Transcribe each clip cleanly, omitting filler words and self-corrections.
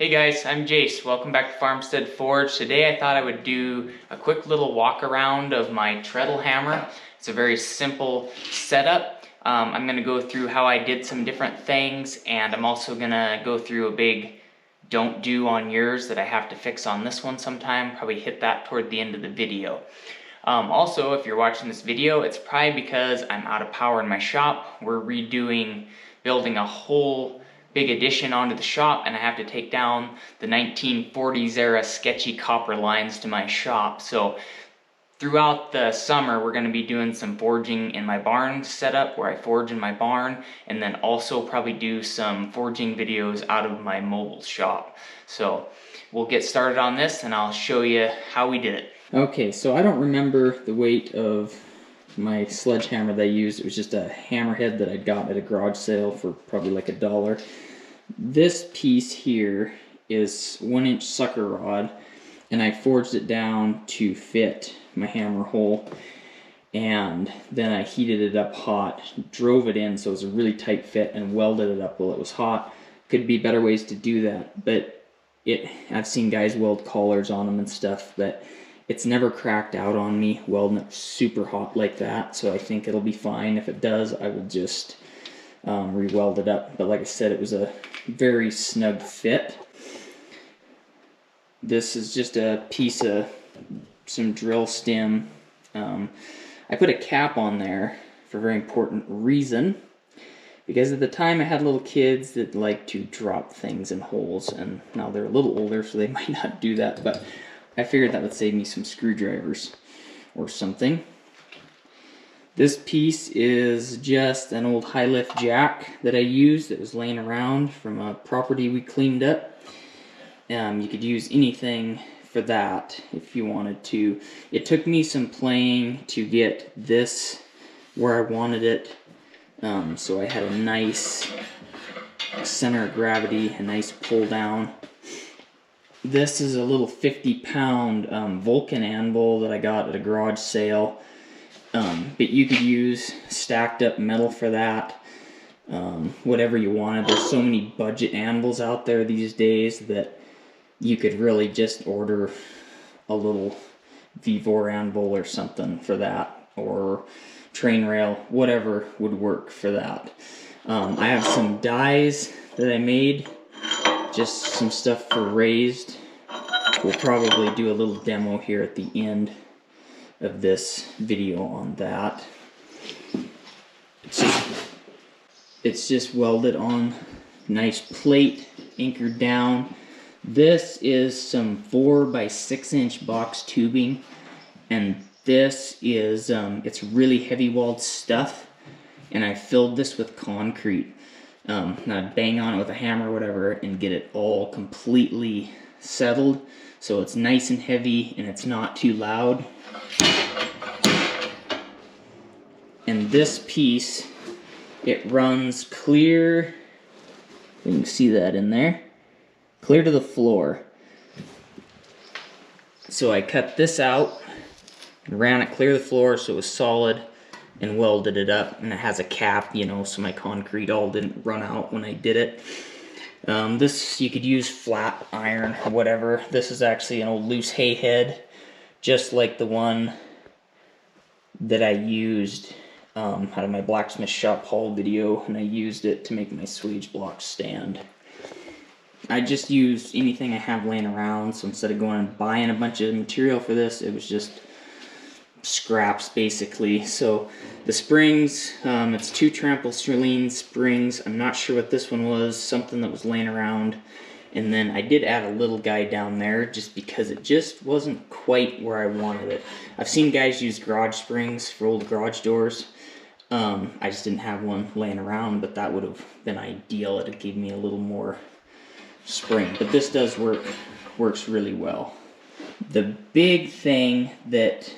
Hey guys, I'm Jayce. Welcome back to Farmstead Forge. Today I thought I would do a quick little walk around of my treadle hammer. It's a very simple setup. I'm going to go through how I did some different things, and I'm also going to go through a big don't do on yours that I have to fix on this one sometime. Probably hit that toward the end of the video. Also, if you're watching this video, it's probably because I'm out of power in my shop. We're building a whole big addition onto the shop, and I have to take down the 1940s era sketchy copper lines to my shop. So throughout the summer, we're going to be doing some forging in my barn setup where I forge in my barn, and then also probably do some forging videos out of my mobile shop. So we'll get started on this and I'll show you how we did it. Okay, so I don't remember the weight of my sledgehammer that I used. It was just a hammerhead that I got at a garage sale for probably like $1. This piece here is 1-inch sucker rod, and I forged it down to fit my hammer hole, and then I heated it up hot, drove it in so it was a really tight fit, and welded it up while it was hot. Could be better ways to do that, but I've seen guys weld collars on them and stuff, but it's never cracked out on me welding it super hot like that, so I think it'll be fine. If it does, I would just re-weld it up. But like I said, it was a very snug fit. This is just a piece of some drill stem. I put a cap on there for a very important reason, because at the time I had little kids that like to drop things in holes, and now they're a little older so they might not do that, but I figured that would save me some screwdrivers or something. This piece is just an old HiLift Jack that I used that was laying around from a property we cleaned up. You could use anything for that if you wanted to. It took me some playing to get this where I wanted it, so I had a nice center of gravity, a nice pull down. This is a little 50-pound Vulcan anvil that I got at a garage sale, but you could use stacked up metal for that, whatever you wanted. There's so many budget anvils out there these days that you could really just order a little V4 anvil or something for that, or train rail, whatever would work for that. I have some dies that I made, just some stuff for raised. We'll probably do a little demo here at the end of this video on that. It's just welded on, nice plate, anchored down. This is some 4x6-inch box tubing, and this is it's really heavy walled stuff, and I filled this with concrete. I'd bang on it with a hammer or whatever and get it all completely settled so it's nice and heavy and it's not too loud. And this piece, it runs clear, you can see that in there, clear to the floor. So I cut this out and ran it clear to the floor so it was solid, and welded it up, and it has a cap, you know, so my concrete all didn't run out when I did it. This, you could use flat iron or whatever. This is actually an old loose hay head, just like the one that I used out of my blacksmith shop haul video, and I used it to make my swage block stand. I just used anything I have laying around, so instead of going and buying a bunch of material for this, it was just scraps basically. So the springs, it's 2 Trampoline Springs. I'm not sure what this one was, something that was laying around, and then I did add a little guy down there just because it just wasn't quite where I wanted it. I've seen guys use garage springs for old garage doors. I just didn't have one laying around, but that would have been ideal. It gave me a little more spring, but this does works really well. The big thing that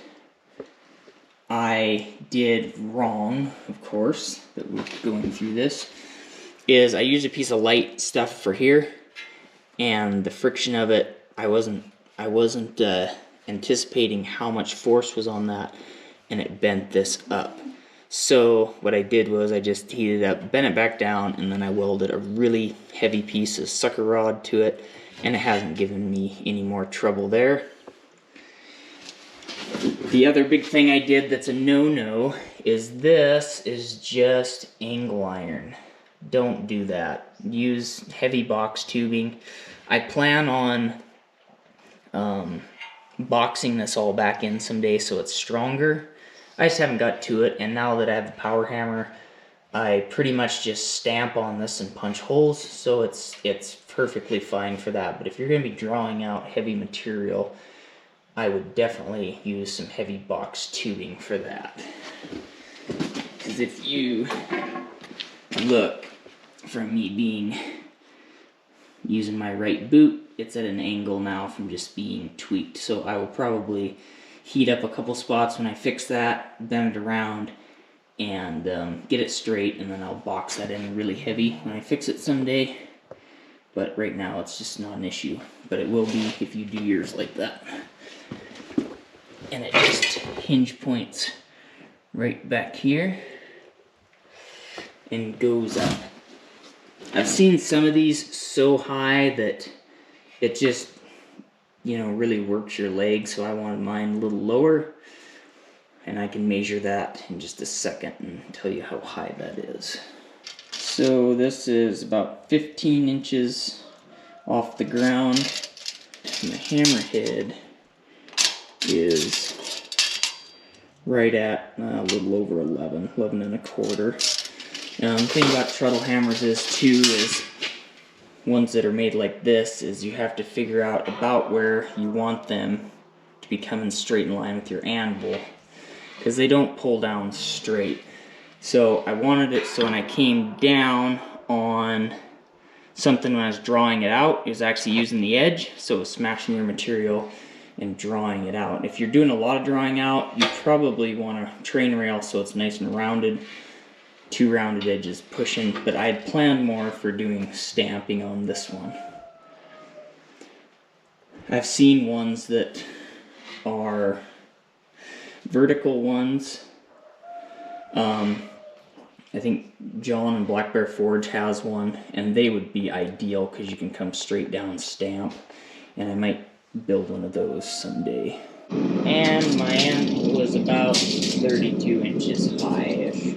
I did wrong, of course, that we're going through this, is I used a piece of light stuff for here, and the friction of it, I wasn't anticipating how much force was on that, and it bent this up. So what I did was I just heated it up, bent it back down, and then I welded a really heavy piece of sucker rod to it, and it hasn't given me any more trouble there. The other big thing I did that's a no-no is this is just angle iron. Don't do that. Use heavy box tubing. I plan on boxing this all back in someday so it's stronger. I just haven't got to it, and now that I have the power hammer, I pretty much just stamp on this and punch holes, so it's perfectly fine for that. But if you're going to be drawing out heavy material, I would definitely use some heavy box tubing for that. Because if you look, from me using my right boot, it's at an angle now from just being tweaked. So I will probably heat up a couple spots when I fix that, bend it around, and get it straight, and then I'll box that in really heavy when I fix it someday. But right now it's just not an issue, but it will be if you do yours like that. And it just hinge points right back here and goes up. I've seen some of these so high that it just, you know, really works your leg, so I wanted mine a little lower, and I can measure that in just a second and tell you how high that is. So this is about 15 inches off the ground, and the hammerhead is right at a little over 11 and a quarter. The thing about treadle hammers is ones that are made like this is you have to figure out about where you want them to be coming straight in line with your anvil, because they don't pull down straight. So I wanted it so when I came down on something when I was drawing it out, it was actually using the edge, so it was smashing your material and drawing it out. If you're doing a lot of drawing out, you probably want a train rail so it's nice and rounded, two rounded edges pushing, but I had planned more for doing stamping on this one. I've seen ones that are vertical ones. I think John and Black Bear Forge has one, and they would be ideal because you can come straight down and stamp, and I might build one of those someday. And my anvil was about 32 inches high-ish.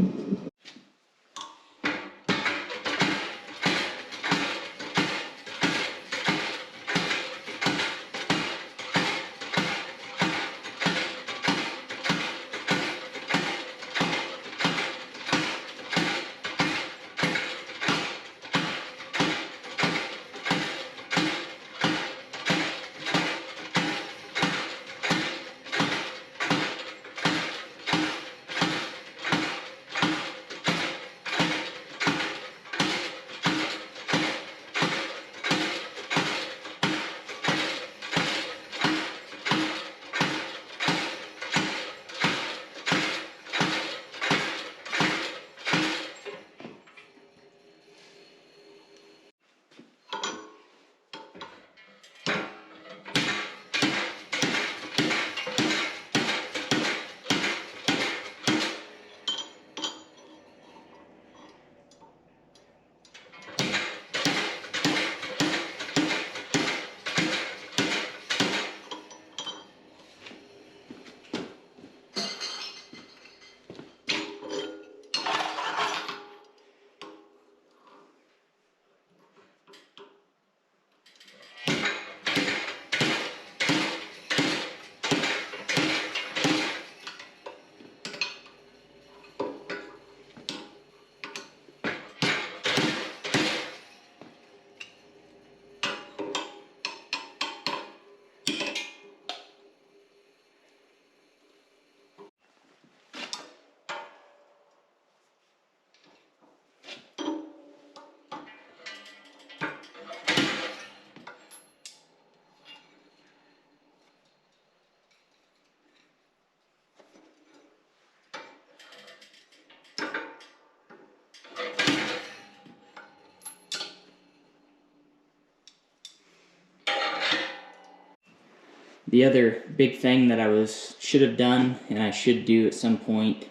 The other big thing that I should have done, and I should do at some point,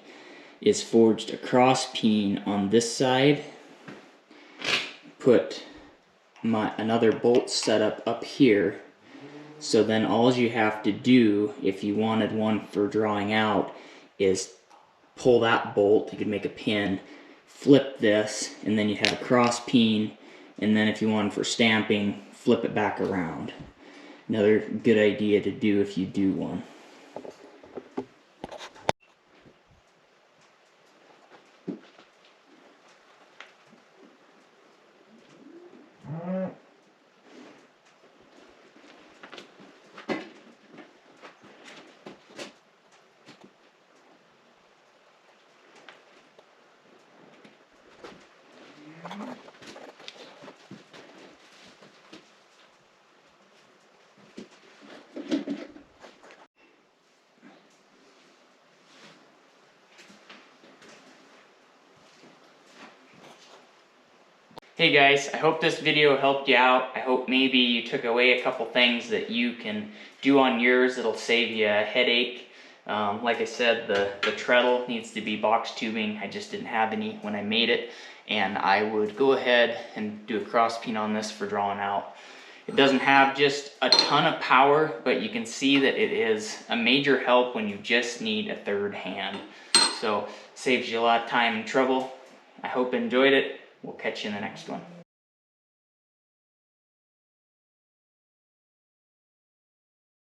is forged a cross peen on this side. Put another bolt setup up here. So then all you have to do, if you wanted one for drawing out, is pull that bolt. You could make a pin, flip this, and then you have a cross peen. And then if you want for stamping, flip it back around. Another good idea to do if you do one. Hey guys, I hope this video helped you out. I hope maybe you took away a couple things that you can do on yours that'll save you a headache. Like I said, the treadle needs to be box tubing. I just didn't have any when I made it. And I would go ahead and do a cross peen on this for drawing out. It doesn't have just a ton of power, but you can see that it is a major help when you just need a third hand. So, saves you a lot of time and trouble. I hope you enjoyed it. We'll catch you in the next one.